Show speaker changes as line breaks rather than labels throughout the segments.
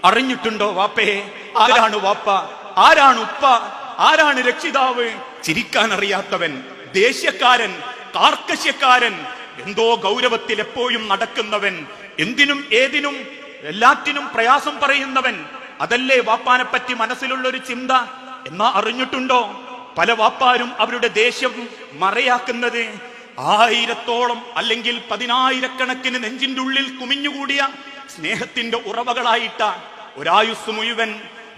അറിഞ്ഞിട്ടുണ്ടോ വാപ്പയെ? ആരാണ് വാപ്പ, ആരാണ് ഉപ്പ, ആരാണ് രക്ഷിതാവ്? ചിരിക്കാൻ അറിയാത്തവൻ, ദേഷ്യക്കാരൻ, കാർക്കശ്യക്കാരൻ, എന്തോ ഗൗരവത്തിൽ എപ്പോഴും നടക്കുന്നവൻ, എന്തിനും ഏതിനും എല്ലാറ്റിനും പ്രയാസം പറയുന്നവൻ, അതല്ലേ വാപ്പാനെ പറ്റി മനസ്സിലുള്ളൊരു ചിന്ത. എന്നാ അറിഞ്ഞിട്ടുണ്ടോ പല വാപ്പാരും അവരുടെ ദേഷ്യം മറയാക്കുന്നത് 1000-ഓളം അല്ലെങ്കിൽ 10,000-കണക്കിന് നെഞ്ചിന്റെ ഉള്ളിൽ കുമിഞ്ഞുകൂടിയ സ്നേഹത്തിന്റെ ഉറവകളായിട്ട ഒരായുസ് മുഴുവൻ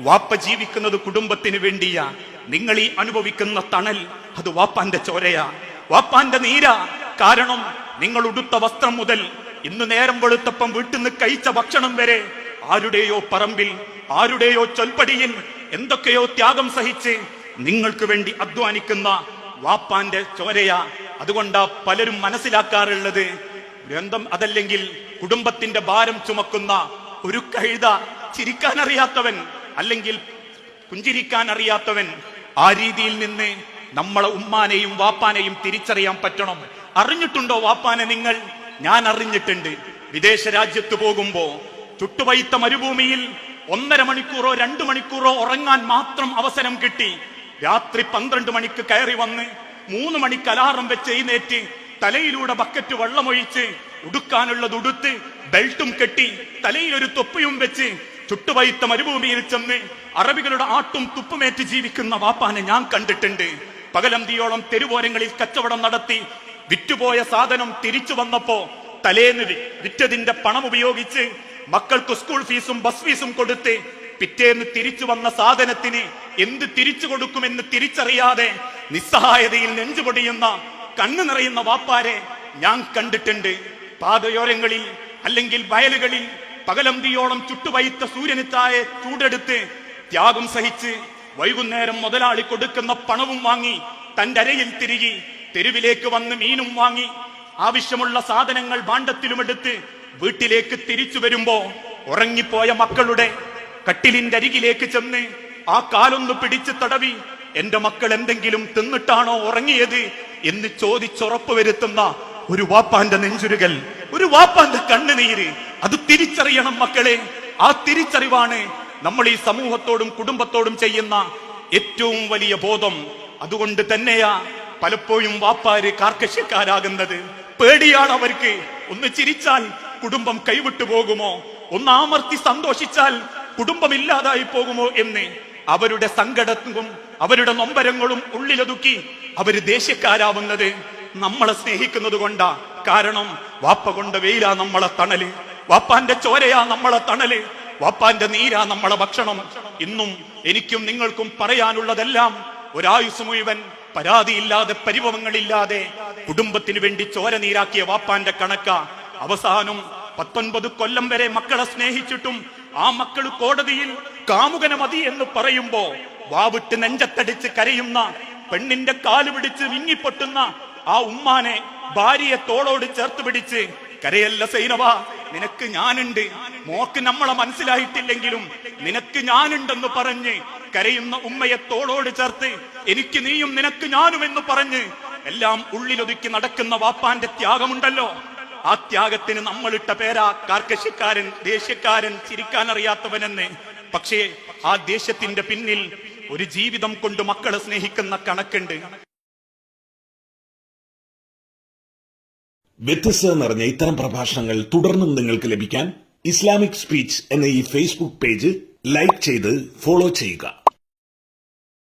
വാപ്പ ജീവിക്കുന്നത് കുടുംബത്തിന് വേണ്ടിയാ. നിങ്ങൾ ഈ അനുഭവിക്കുന്ന തണൽ അത് വാപ്പാന്റെ ചോരയാ, വാപ്പാന്റെ നീരാ. കാരണം നിങ്ങൾ ഉടുത്ത വസ്ത്രം മുതൽ ഇന്ന് നേരം വെളുത്തപ്പം വീട്ടിൽ നിന്ന് കഴിച്ച ഭക്ഷണം വരെ ആരുടെയോ പറമ്പിൽ, ആരുടെയോ ചൊൽപ്പടിയിൽ എന്തൊക്കെയോ ത്യാഗം സഹിച്ച് നിങ്ങൾക്ക് വേണ്ടി അധ്വാനിക്കുന്ന വാപ്പാന്റെ ചോരയാ. അതുകൊണ്ടാ പലരും മനസ്സിലാക്കാറുള്ളത് ഗ്രന്ഥം അതല്ലെങ്കിൽ കുടുംബത്തിന്റെ ഭാരം ചുമക്കുന്ന ഒരു കഴുത, ചിരിക്കാൻ അറിയാത്തവൻ അല്ലെങ്കിൽ പുഞ്ചിരിക്കാൻ അറിയാത്തവൻ. ആ രീതിയിൽ നിന്ന് നമ്മളെ ഉമ്മാനെയും വാപ്പാനെയും തിരിച്ചറിയാൻ പറ്റണം. അറിഞ്ഞിട്ടുണ്ടോ വാപ്പാനെ നിങ്ങൾ? ഞാൻ അറിഞ്ഞിട്ടുണ്ട്. വിദേശ രാജ്യത്ത് പോകുമ്പോ ചുട്ടുപഴുത്ത മരുഭൂമിയിൽ 1.5 മണിക്കൂറോ 2 മണിക്കൂറോ ഉറങ്ങാൻ മാത്രം അവസരം കിട്ടി. രാത്രി 12 മണിക്ക് കയറി വന്ന് 3 മണിക്ക് അലാറം വെച്ച് എഴുന്നേറ്റ് തലയിലൂടെ ബക്കറ്റ് വെള്ളമൊഴിച്ച് ഉടുക്കാനുള്ളത് ഉടുത്ത് ബെൽറ്റും കെട്ടി തലയിലൊരു തൊപ്പിയും വെച്ച് ചുട്ടുപഴുത്ത മരുഭൂമിയിൽ ചെന്ന് അറബികളുടെ ആട്ടും തുപ്പുമേറ്റ് ജീവിക്കുന്ന വാപ്പാനെ ഞാൻ കണ്ടിട്ടുണ്ട്. പകലന്തിയോളം തെരുവോരങ്ങളിൽ കച്ചവടം നടത്തി വിറ്റുപോയ സാധനം തിരിച്ചു വന്നപ്പോ തലേന്ന് വിറ്റതിന്റെ പണം ഉപയോഗിച്ച് മക്കൾക്ക് സ്കൂൾ ഫീസും ബസ് ഫീസും കൊടുത്ത് പിറ്റേന്ന് തിരിച്ചു വന്ന സാധനത്തിന് എന്ത് തിരിച്ചു കൊടുക്കുമെന്ന് തിരിച്ചറിയാതെ നിസ്സഹായതയിൽ നെഞ്ചുപൊടിയുന്ന കണ്ണു നിറയുന്ന വാപ്പാരെ ഞാൻ കണ്ടിട്ടുണ്ട്. പാതയോരങ്ങളിൽ അല്ലെങ്കിൽ വയലുകളിൽ പകലന്തിയോളം ചുട്ടുപഴുത്ത സൂര്യന് താഴെ ചൂടെടുത്ത് ത്യാഗം സഹിച്ച് വൈകുന്നേരം മുതലാളി കൊടുക്കുന്ന പണവും വാങ്ങി തന്റെ അരയിൽ തിരികെ തെരുവിലേക്ക് വന്ന് മീനും വാങ്ങി ആവശ്യമുള്ള സാധനങ്ങൾ ഭാണ്ഡത്തിലുമെടുത്ത് വീട്ടിലേക്ക് തിരിച്ചു വരുമ്പോ ഉറങ്ങിപ്പോയ മക്കളുടെ കട്ടിലിന്റെ അരികിലേക്ക് ചെന്ന് ആ കാലൊന്ന് പിടിച്ച് തടവി എന്റെ മക്കൾ എന്തെങ്കിലും തിന്നിട്ടാണോ ഉറങ്ങിയത് എന്ന് ചോദിച്ചുറപ്പ് വരുത്തുന്ന ഒരു വാപ്പാന്റെ നെഞ്ചുരുകൽ, ഒരു വാപ്പാന്റെ കണ്ണുനീര്, അത് തിരിച്ചറിയണം മക്കളെ. ആ തിരിച്ചറിവാണ് നമ്മൾ ഈ സമൂഹത്തോടും കുടുംബത്തോടും ചെയ്യുന്ന ഏറ്റവും വലിയ ബോധം. അതുകൊണ്ട് തന്നെയാ പലപ്പോഴും വാപ്പാര് കാർക്കശ്യക്കാരാകുന്നത്. പേടിയാണ് അവർക്ക്. ഒന്ന് ചിരിച്ചാൽ കുടുംബം കൈവിട്ടു പോകുമോ, ഒന്ന് ആമർത്തി സന്തോഷിച്ചാൽ കുടുംബം ഇല്ലാതായി പോകുമോ എന്ന്. അവരുടെ സങ്കടവും അവരുടെ നൊമ്പരങ്ങളും ഉള്ളിലൊതുക്കി അവര് ദേഷ്യക്കാരാവുന്നത് നമ്മളെ സ്നേഹിക്കുന്നത് കൊണ്ടാ. കാരണം വാപ്പ കൊണ്ട് വെയിലാ നമ്മളെ തണല്, വാപ്പാന്റെ ചോരയാ നമ്മളെ തണല്, വാപ്പാന്റെ നീരാ നമ്മളെ ഭക്ഷണം. ഇന്നും എനിക്കും നിങ്ങൾക്കും പറയാനുള്ളതെല്ലാം ഒരായുസ് മുഴുവൻ പരാതിയില്ലാതെ പരിഭവങ്ങളില്ലാതെ കുടുംബത്തിന് വേണ്ടി ചോര നീരാക്കിയ വാപ്പാന്റെ കണക്ക. അവസാനം 19 കൊല്ലം വരെ മക്കളെ സ്നേഹിച്ചിട്ടും ആ മക്കൾ കോടതിയിൽ കാമുകനെ മതി എന്ന് പറയുമ്പോ വാവിട്ട് നെഞ്ചത്തടിച്ച് കരയുന്ന, പെണ്ണിന്റെ കാല് പിടിച്ച് വിങ്ങിപ്പൊട്ടുന്ന ആ ഉമ്മാനെ ഭാര്യയെ തോളോട് ചേർത്ത് പിടിച്ച് കരയല്ല സൈനവ, നിനക്ക് ഞാനുണ്ട്, മോക്ക് നമ്മളെ മനസ്സിലായിട്ടില്ലെങ്കിലും നിനക്ക് ഞാനുണ്ടെന്ന് പറഞ്ഞ് കരയുന്ന ഉമ്മയെ തോളോട് ചേർത്ത് എനിക്ക് നീയും നിനക്ക് ഞാനും എന്ന് പറഞ്ഞ് എല്ലാം ഉള്ളിലൊതുക്കി നടക്കുന്ന വാപ്പാന്റെ ത്യാഗമുണ്ടല്ലോ. ആ ത്യാഗത്തിന് നമ്മളിട്ട പേരാ കാർക്കശ്യക്കാരൻ, ദേഷ്യക്കാരൻ, ചിരിക്കാൻ അറിയാത്തവനെന്ന്. പക്ഷേ ആ ദേഷ്യത്തിന്റെ പിന്നിൽ ഒരു ജീവിതം കൊണ്ട് മക്കളെ സ്നേഹിക്കുന്ന കണക്കുണ്ട്.
വ്യത്യസ്തത നിറഞ്ഞ ഇത്തരം പ്രഭാഷണങ്ങൾ തുടർന്നും നിങ്ങൾക്ക് ലഭിക്കാൻ ഇസ്ലാമിക് സ്പീച്ച് എന്ന ഈ ഫേസ്ബുക്ക് പേജ് ലൈക്ക് ചെയ്ത് ഫോളോ ചെയ്യുക.